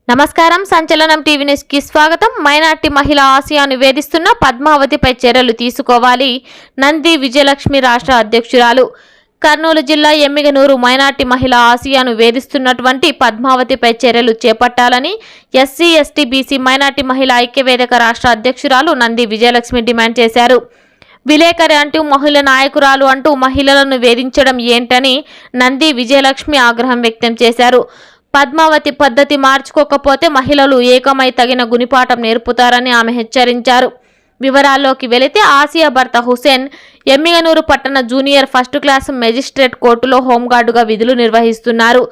నమస్కారం. సంచలనం TV news కి స్వాగతం. మైనార్టీ మహిళ ఆసియాను వేధిస్తున్న పద్మావతిపై చర్యలు తీసుకోవాలి. నంది విజయలక్ష్మి రాష్ట్ర అధ్యక్షురాలు. కర్నూలు జిల్లా ఎమ్మిగనూరు మైనార్టీ మహిళ ఆసియాను వేధిస్తున్నటువంటి పద్మావతిపై చర్యలు చేపట్టాలని ఎస్సీ ఎస్టీ బీసీ మైనార్టీ మహిళ ఐక్యవేదిక రాష్ట్ర అధ్యక్షురాలు నంది విజయలక్ష్మి డిమాండ్ చేశారు. విలేకరి అంటూ మహిళ నాయకురాలు అంటూ మహిళలను వేధించడం ఏంటని నంది విజయలక్ష్మి ఆగ్రహం వ్యక్తం చేశారు. పద్మావతి పద్ధతి మార్చుకోకపోతే మహిళలు ఏకమై తగిన గుణపాఠం నేర్పుతారని ఆమె హెచ్చరించారు. వివరాల్లోకి వెళితే ఆసియా భర్త హుసేన్ ఎమ్మిగనూరు పట్టణ జూనియర్ ఫస్ట్ క్లాస్ మెజిస్ట్రేట్ కోర్టులో హోంగార్డుగా విధులు నిర్వహిస్తున్నారు.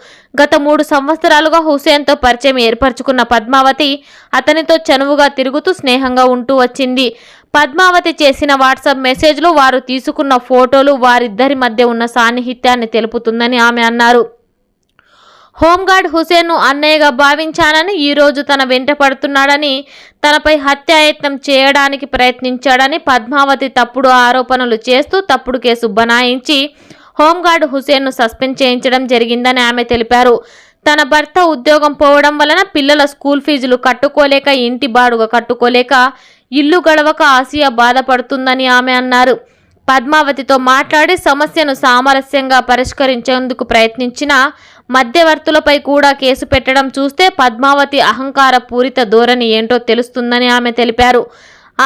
గత 3 సంవత్సరాలుగా హుసేన్తో పరిచయం ఏర్పరచుకున్న పద్మావతి అతనితో చనువుగా తిరుగుతూ స్నేహంగా ఉంటూ వచ్చింది. పద్మావతి చేసిన వాట్సాప్ మెసేజ్లు, వారు తీసుకున్న ఫోటోలు వారిద్దరి మధ్య ఉన్న సాన్నిహిత్యాన్ని తెలుపుతుందని ఆమె అన్నారు. హోంగార్డ్ హుసేన్ను అన్నయ్యగా భావించానని, ఈరోజు తన వెంట పడుతున్నాడని, తనపై హత్యాయత్నం చేయడానికి ప్రయత్నించాడని పద్మావతి తప్పుడు ఆరోపణలు చేస్తూ తప్పుడు కేసు బనాయించి హోంగార్డ్ హుసేన్ను సస్పెండ్ చేయించడం జరిగిందని ఆమె తెలిపారు. తన భర్త ఉద్యోగం పోవడం వలన పిల్లల స్కూల్ ఫీజులు కట్టుకోలేక, ఇంటి బాడుగ కట్టుకోలేక, ఇల్లు గడవక ఆసియా బాధపడుతుందని ఆమె అన్నారు. పద్మావతితో మాట్లాడి సమస్యను సామరస్యంగా పరిష్కరించేందుకు ప్రయత్నించిన మధ్యవర్తులపై కూడా కేసు పెట్టడం చూస్తే పద్మావతి అహంకార పూరిత ధోరణి ఏంటో తెలుస్తుందని ఆమె తెలిపారు.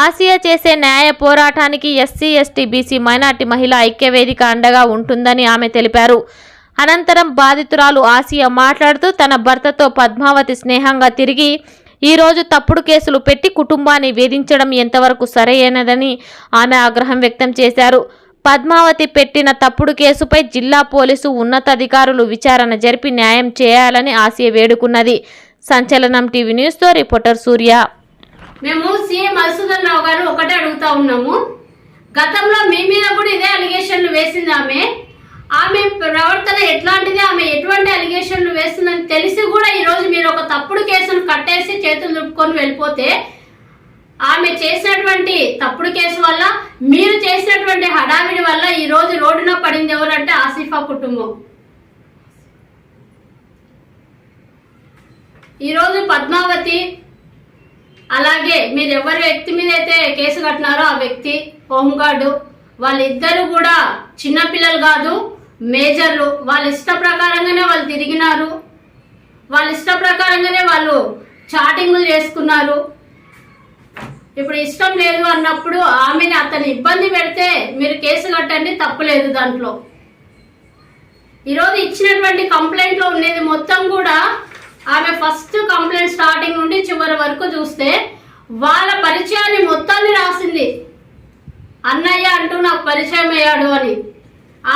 ఆసియా చేసే న్యాయ పోరాటానికి ఎస్సీ ఎస్టీ బీసీ మైనార్టీ మహిళ ఐక్యవేదిక అండగా ఉంటుందని ఆమె తెలిపారు. అనంతరం బాధితురాలు ఆసియా మాట్లాడుతూ తన భర్తతో పద్మావతి స్నేహంగా తిరిగి ఈరోజు తప్పుడు కేసులు పెట్టి కుటుంబాన్ని వేధించడం ఎంతవరకు సరైనదని ఆమె ఆగ్రహం వ్యక్తం చేశారు. పద్మావతి పెట్టిన తప్పుడు కేసుపై జిల్లా పోలీసు ఉన్నతాధికారులు విచారణ జరిపి న్యాయం చేయాలని ఆసియా వేడుకున్నది. సంచలనం టీవీ న్యూస్ తో రిపోర్టర్ సూర్య. మేము సీఎం మధుసూదన్ రావు గారు ఒకటే అడుగుతా ఉన్నాము. గతంలో మీ మీద కూడా ఇదే అలిగేషన్లు వేసింది ఆమె ప్రవర్తన ఎట్లాంటిది, ఆమె ఎటువంటి అలిగేషన్లు వేస్తుందని తెలిసి కూడా ఈరోజు మీరు ఒక తప్పుడు కేసును కట్టేసి చేతులు దుప్పుకొని వెళ్ళిపోతే, ఆమె చేసినటువంటి తప్పుడు కేసు వల్ల, మీరు చేసినటువంటి హడావిడి వల్ల ఈ రోజు రోడ్డున పడింది ఎవరంటే ఆసిఫా కుటుంబం. ఈరోజు పద్మావతి, అలాగే మీరు ఎవరి వ్యక్తి మీద అయితే కేసు కట్టినారో ఆ వ్యక్తి, హోంగార్డు, వాళ్ళిద్దరూ కూడా చిన్నపిల్లలు కాదు, మేజర్లు. వాళ్ళ ఇష్ట ప్రకారంగానే వాళ్ళు తిరిగినారు, వాళ్ళ ఇష్ట ప్రకారంగానే వాళ్ళు చాటింగులు చేసుకున్నారు. ఇప్పుడు ఇష్టం లేదు అన్నప్పుడు ఆమెని అతను ఇబ్బంది పెడితే మీరు కేసు కట్టండి, తప్పులేదు దాంట్లో. ఈరోజు ఇచ్చినటువంటి కంప్లైంట్లో ఉండేది మొత్తం కూడా ఆమె ఫస్ట్ కంప్లైంట్ స్టార్టింగ్ నుండి చివరి వరకు చూస్తే వాళ్ళ పరిచయాన్ని మొత్తాన్ని రాసింది. అన్నయ్య అంటూ నాకు పరిచయం అయ్యాడు అని.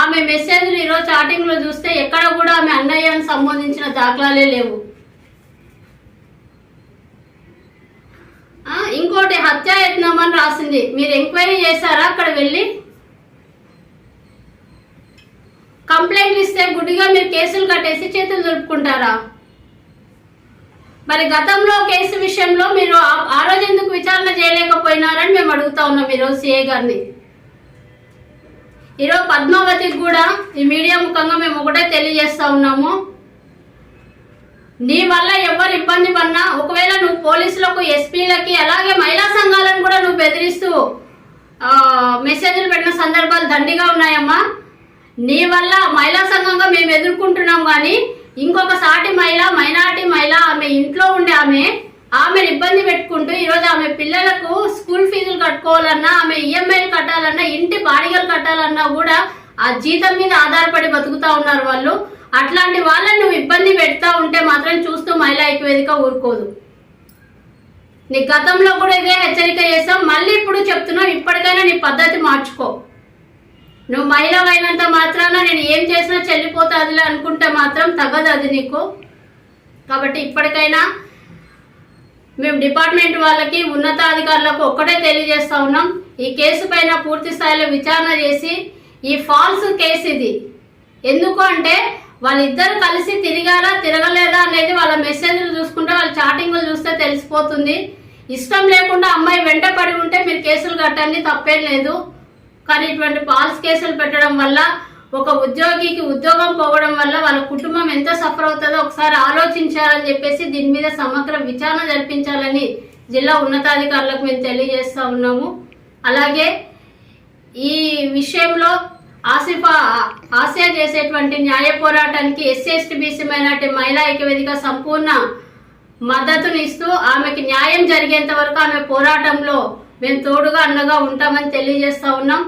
ఆమె మెసేజ్లు ఈరోజు చాటింగ్లో చూస్తే ఎక్కడ కూడా ఆమె అన్నయ్యను సంబంధించిన దాఖలాలే లేవు. ఇంకోటి హత్యాయత్నం అని రాసింది. మీరు ఎంక్వైరీ చేశారా? అక్కడ వెళ్ళి కంప్లైంట్లు ఇస్తే గుడ్డిగా మీరు కేసులు కట్టేసి చేతులు దులుపుకుంటారా? మరి గతంలో కేసు విషయంలో మీరు ఆ రోజు ఎందుకు విచారణ చేయలేకపోయినారని మేము అడుగుతా ఉన్నాం ఈరోజు సిఐ గారిని. ఈరోజు పద్మావతికి కూడా ఈ మీడియా ముఖంగా మేము ఒకటే తెలియజేస్తా ఉన్నాము. నీ వల్ల ఎవరు ఇబ్బంది పడినా, ఒకవేళ నువ్వు పోలీసులకు, ఎస్పీలకి, అలాగే మహిళా సంఘాలను కూడా నువ్వు బెదిరిస్తూ మెసేజ్లు పెట్టిన సందర్భాలు దండిగా ఉన్నాయమ్మా. నీ వల్ల మహిళా సంఘంగా మేము ఎదుర్కొంటున్నాం, కానీ ఇంకొక సాటి మహిళ, మైనార్టీ మహిళ, ఆమె ఇంట్లో ఉండే ఆమెను ఇబ్బంది పెట్టుకుంటూ ఈరోజు ఆమె పిల్లలకు స్కూల్ ఫీజులు కట్టుకోవాలన్నా, ఆమె ఈఎంఐలు కట్టాలన్నా, ఇంటి బాడిగలు కట్టాలన్నా కూడా ఆ జీతం మీద ఆధారపడి బతుకుతా ఉన్నారు వాళ్ళు. అట్లాంటి వాళ్ళని నువ్వు ఇబ్బంది పెడతా ఉంటే మాత్రం చూస్తూ మహిళా ఐక్యవేదిక ఊరుకోదు. నీ గతంలో కూడా ఇదే హెచ్చరిక చేసాం, మళ్ళీ ఇప్పుడు చెప్తున్నావు. ఇప్పటికైనా నీ పద్ధతి మార్చుకో. నువ్వు మహిళ అయినంత మాత్రాన నేను ఏం చేసినా చెల్లిపోతాదిలే అనుకుంటే మాత్రం తగదు అది నీకు. కాబట్టి ఇప్పటికైనా మేము డిపార్ట్మెంట్ వాళ్ళకి, ఉన్నతాధికారులకు ఒక్కటే తెలియజేస్తా ఉన్నాం. ఈ కేసు పైన పూర్తి స్థాయిలో విచారణ చేసి, ఈ ఫాల్స్ కేసు ఇది ఎందుకు అంటే వాళ్ళిద్దరు కలిసి తిరిగారా తిరగలేదా అనేది వాళ్ళ మెసేజ్లు చూసుకుంటే, వాళ్ళ చాటింగ్లు చూస్తే తెలిసిపోతుంది. ఇష్టం లేకుండా అమ్మాయి వెంట పడి ఉంటే మీరు కేసులు కట్టండి, తప్పేం లేదు. కానీ ఇటువంటి ఫాల్స్ కేసులు పెట్టడం వల్ల ఒక ఉద్యోగికి ఉద్యోగం పోవడం వల్ల వాళ్ళ కుటుంబం ఎంత సఫర్ అవుతుందో ఒకసారి ఆలోచించాలని చెప్పేసి దీని మీద సమగ్ర విచారణ జరిపించాలని జిల్లా ఉన్నతాధికారులకు మేము తెలియజేస్తా ఉన్నాము. అలాగే ఈ విషయంలో ఆసియా చేసేటువంటి న్యాయ పోరాటానికి SC/ST/BC మైనార్టీ మహిళా ఐక్యవేదిక సంపూర్ణ మద్దతునిస్తూ ఆమెకి న్యాయం జరిగేంత వరకు ఆమె పోరాటంలో మేము తోడుగా అండగా ఉంటామని తెలియజేస్తా ఉన్నాం.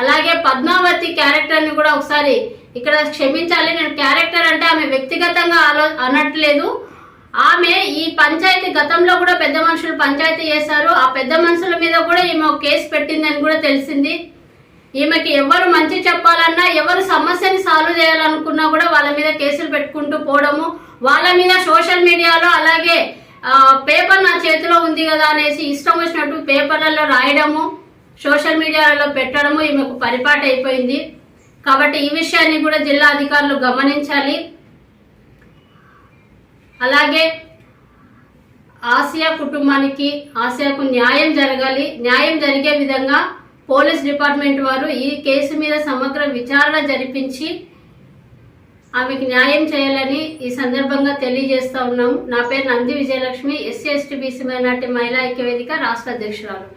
అలాగే పద్మావతి క్యారెక్టర్ని కూడా ఒకసారి ఇక్కడ క్షమించాలి. నేను క్యారెక్టర్ అంటే ఆమె వ్యక్తిగతంగా అనట్లేదు. ఆమె ఈ పంచాయతీ గతంలో కూడా పెద్ద మనుషులు పంచాయతీ చేశారు. ఆ పెద్ద మనుషుల మీద కూడా ఈమె ఒక కేసు పెట్టిందని కూడా తెలిసింది. ఈమెకి ఎవరు మంచి చెప్పాలన్నా, ఎవరు సమస్యని సాల్వ్ చేయాలనుకున్నా కూడా వాళ్ళ మీద కేసులు పెట్టుకుంటూ పోవడము, వాళ్ళ మీద సోషల్ మీడియాలో అలాగే పేపర్ నా చేతిలో ఉంది కదా అనేసి ఇష్టం వచ్చినట్టు పేపర్లలో రాయడము, సోషల్ మీడియాలో పెట్టడము ఈమెకు పరిపాటి అయిపోయింది. కాబట్టి ఈ విషయాన్ని కూడా జిల్లా అధికారులు గమనించాలి. అలాగే ఆసియా కుటుంబానికి, ఆసియాకు న్యాయం జరగాలి. న్యాయం జరిగే విధంగా పోలీస్ డిపార్ట్మెంట్ వారు ఈ కేసు మీద సమగ్ర విచారణ జరిపించి ఆమెకు న్యాయం చేయాలని ఈ సందర్భంగా తెలియజేస్తా ఉన్నాము. నా పేరు నంది విజయలక్ష్మి, SC/ST/BC మైనార్టీ మహిళా ఐక్యవేదిక రాష్ట్ర అధ్యక్షురాలు.